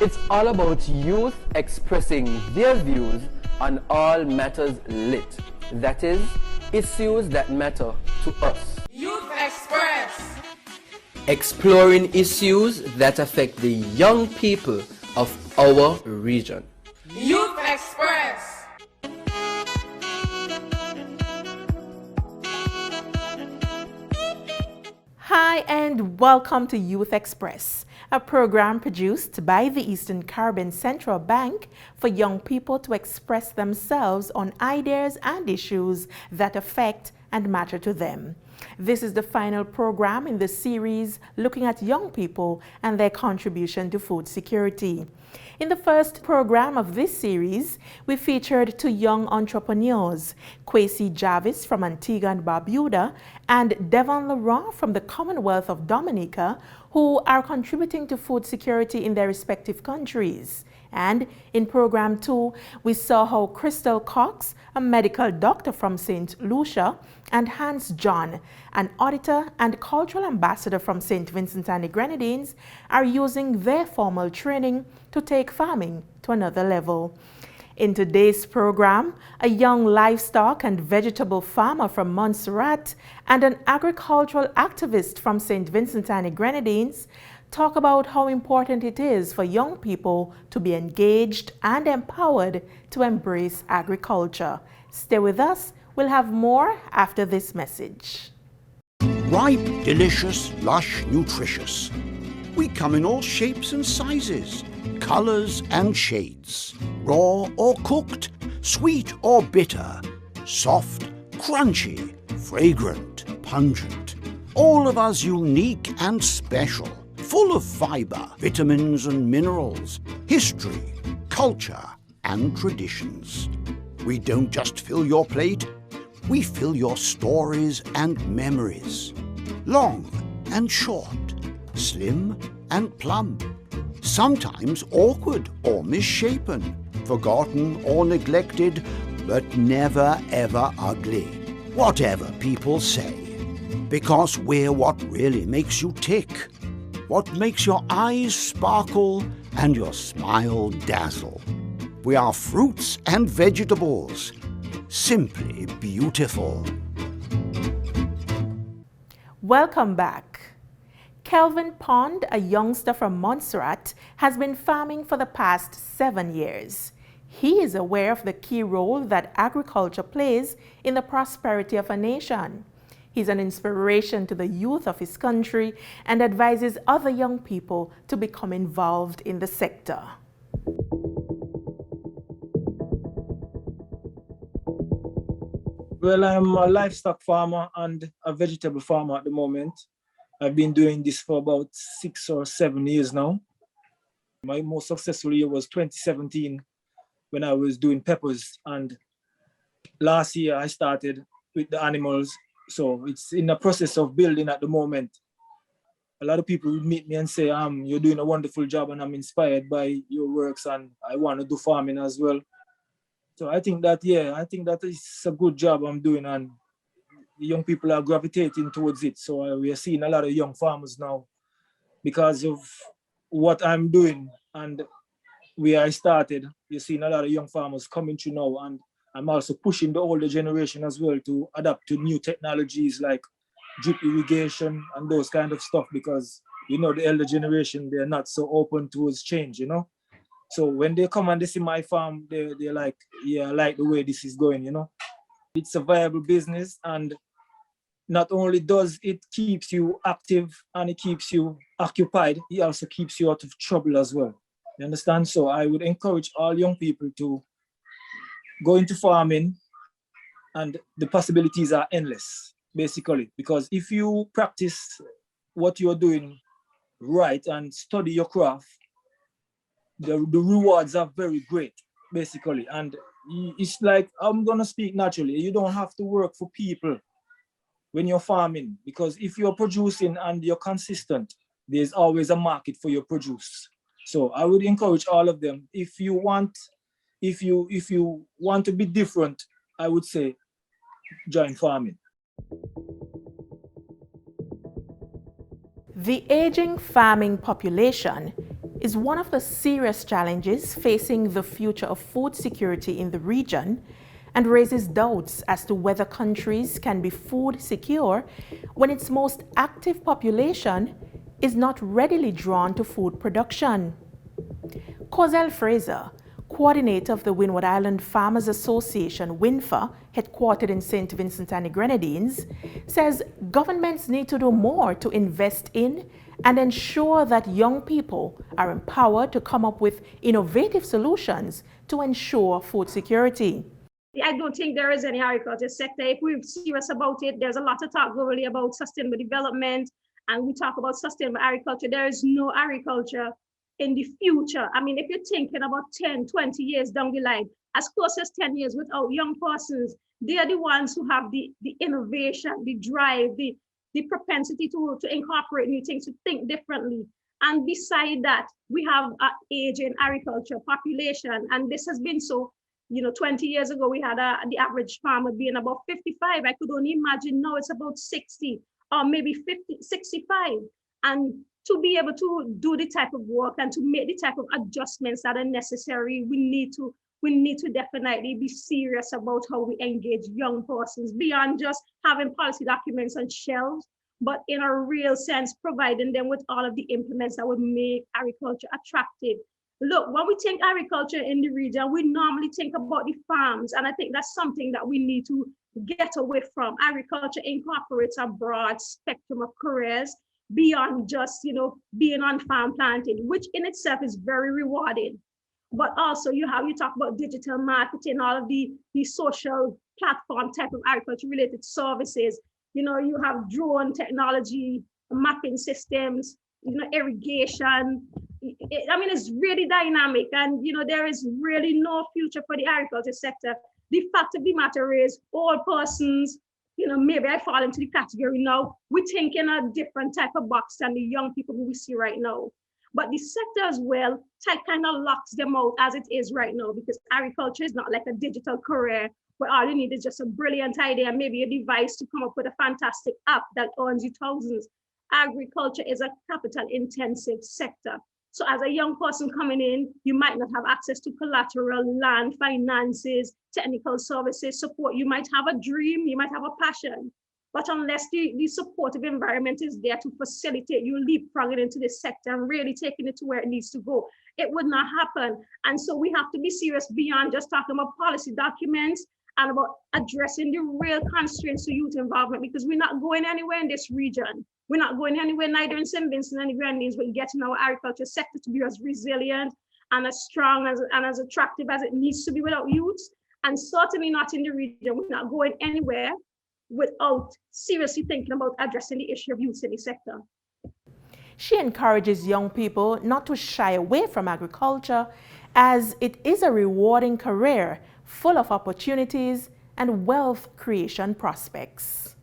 It's all about youth expressing their views on all matters lit. That is, issues that matter to us. Youth Xpress! Exploring issues that affect the young people of our region. Youth Xpress! Hi and welcome to Youth Xpress, a program produced by the Eastern Caribbean Central Bank for young people to express themselves on ideas and issues that affect and matter to them. This is the final program in the series looking at young people and their contribution to food security. In the first program of this series, we featured two young entrepreneurs, Kwesi Jarvis from Antigua and Barbuda and Devon Laurent from the Commonwealth of Dominica, who are contributing to food security in their respective countries. And in program 2, we saw how Crystal Cox, a medical doctor from St. Lucia, and Hans John, an auditor and cultural ambassador from Saint Vincent and the Grenadines, are using their formal training to take farming to another level. In today's program, a young livestock and vegetable farmer from Montserrat and an agricultural activist from Saint Vincent and the Grenadines talk about how important it is for young people to be engaged and empowered to embrace agriculture. Stay with us. We'll have more after this message. Ripe, delicious, lush, nutritious. We come in all shapes and sizes, colors and shades. Raw or cooked, sweet or bitter, soft, crunchy, fragrant, pungent. All of us unique and special, full of fiber, vitamins and minerals, history, culture and traditions. We don't just fill your plate, we fill your stories and memories. Long and short, slim and plump, sometimes awkward or misshapen, forgotten or neglected, but never ever ugly. Whatever people say, because we're what really makes you tick, what makes your eyes sparkle and your smile dazzle. We are fruits and vegetables, simply beautiful. Welcome back. Kelvin Ponde, a youngster from Montserrat, has been farming for the past 7 years. He is aware of the key role that agriculture plays in the prosperity of a nation. He's an inspiration to the youth of his country and advises other young people to become involved in the sector. Well, I'm a livestock farmer and a vegetable farmer at the moment. I've been doing this for about 6 or 7 years now. My most successful year was 2017 when I was doing peppers. And last year I started with the animals. So it's in the process of building at the moment. A lot of people would meet me and say, you're doing a wonderful job and I'm inspired by your works and I want to do farming as well. So I think that is a good job I'm doing and the young people are gravitating towards it. So we are seeing a lot of young farmers now because of what I'm doing and where I started. You're seeing a lot of young farmers coming through now, and I'm also pushing the older generation as well to adapt to new technologies like drip irrigation and those kind of stuff, because the elder generation, they're not so open towards change, So when they come and they see my farm, they're like, yeah, I like the way this is going, It's a viable business, and not only does it keeps you active and it keeps you occupied, it also keeps you out of trouble as well. You understand? So I would encourage all young people to go into farming, and the possibilities are endless, basically, because if you practice what you're doing right and study your craft, the rewards are very great, basically. And it's like, I'm gonna speak naturally, you don't have to work for people when you're farming, because if you're producing and you're consistent, there's always a market for your produce. So I would encourage all of them, if you want to be different, I would say join farming. The aging farming population is one of the serious challenges facing the future of food security in the region and raises doubts as to whether countries can be food secure when its most active population is not readily drawn to food production. Kozel Fraser, coordinator of the Windward Islands Farmers Association, WINFA, headquartered in Saint Vincent and the Grenadines, says governments need to do more to invest in and ensure that young people are empowered to come up with innovative solutions to ensure food security. I don't think there is any agriculture sector. If we're serious about it, there's a lot of talk globally about sustainable development, and we talk about sustainable agriculture. There is no agriculture in the future. I mean, if you're thinking about 10, 20 years down the line, as close as 10 years without young persons, they are the ones who have the innovation, the drive, the propensity to incorporate new things, to think differently. And beside that, we have an aging agriculture population. And this has been so, 20 years ago, we had the average farmer being about 55. I could only imagine now it's about 60 or maybe 50, 65. And to be able to do the type of work and to make the type of adjustments that are necessary, we need to definitely be serious about how we engage young persons beyond just having policy documents on shelves, but in a real sense, providing them with all of the implements that would make agriculture attractive. Look, when we think agriculture in the region, we normally think about the farms. And I think that's something that we need to get away from. Agriculture incorporates a broad spectrum of careers beyond just, being on farm planting, which in itself is very rewarding. But also you talk about digital marketing, all of the social platform type of agriculture related services. You have drone technology, mapping systems, irrigation. It's really dynamic, and there is really no future for the agriculture sector. The fact of the matter is, all persons, maybe I fall into the category now, we think in a different type of box than the young people who we see right now. But the sector as well kind of locks them out as it is right now, because agriculture is not like a digital career where all you need is just a brilliant idea, maybe a device to come up with a fantastic app that earns you thousands. Agriculture is a capital intensive sector. So as a young person coming in, you might not have access to collateral, land, finances, technical services, support. You might have a dream, you might have a passion, but unless the supportive environment is there to facilitate you leapfrogging into this sector and really taking it to where it needs to go, it would not happen. And so we have to be serious beyond just talking about policy documents and about addressing the real constraints to youth involvement, because we're not going anywhere in this region. We're not going anywhere, neither in Saint Vincent and the Grenadines, with getting our agriculture sector to be as resilient and as strong and as attractive as it needs to be without youths, and certainly not in the region. We're not going anywhere without seriously thinking about addressing the issue of youth in the sector. She encourages young people not to shy away from agriculture, as it is a rewarding career full of opportunities and wealth creation prospects.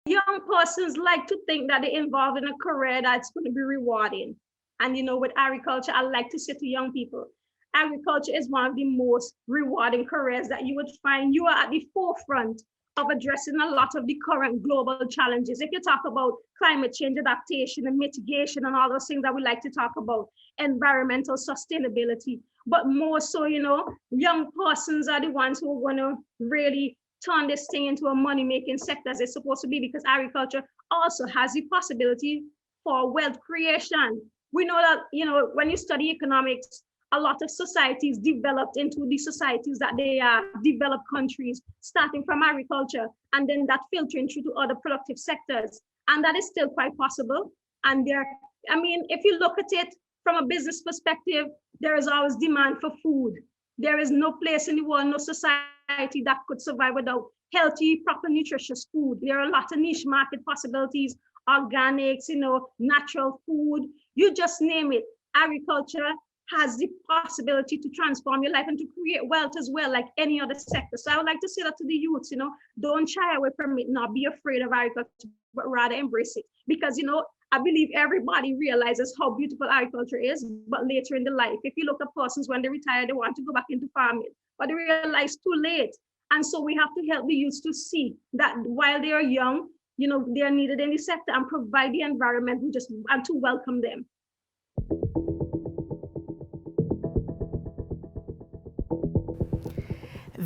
Young persons like to think that they're involved in a career that's going to be rewarding. And with agriculture, I like to say to young people, agriculture is one of the most rewarding careers that you would find. You are at the forefront of addressing a lot of the current global challenges. If you talk about climate change adaptation and mitigation and all those things that we like to talk about, environmental sustainability, but more so, young persons are the ones who are going to really turn this thing into a money-making sector as it's supposed to be, because agriculture also has the possibility for wealth creation. We know that, when you study economics, a lot of societies developed into the societies that they are, developed countries, starting from agriculture, and then that filtering through to other productive sectors. And that is still quite possible. And if you look at it from a business perspective, there is always demand for food. There is no place in the world, no society that could survive without healthy, proper, nutritious food. There are a lot of niche market possibilities, organics, natural food, you just name it. Agriculture has the possibility to transform your life and to create wealth as well, like any other sector. So I would like to say that to the youths, don't shy away from it, not be afraid of agriculture, but rather embrace it. Because, I believe everybody realizes how beautiful agriculture is, but later in the life, if you look at persons when they retire, they want to go back into farming, but they realize too late. And so we have to help the youth to see that while they are young, they are needed in the sector, and provide the environment and to welcome them.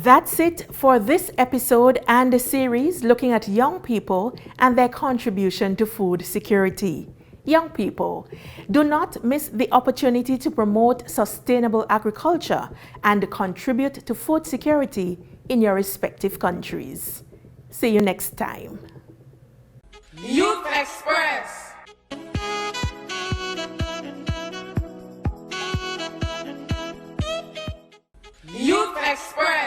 That's it for this episode and the series looking at young people and their contribution to food security. Young people, do not miss the opportunity to promote sustainable agriculture and contribute to food security in your respective countries. See you next time. Youth Express. Youth Express.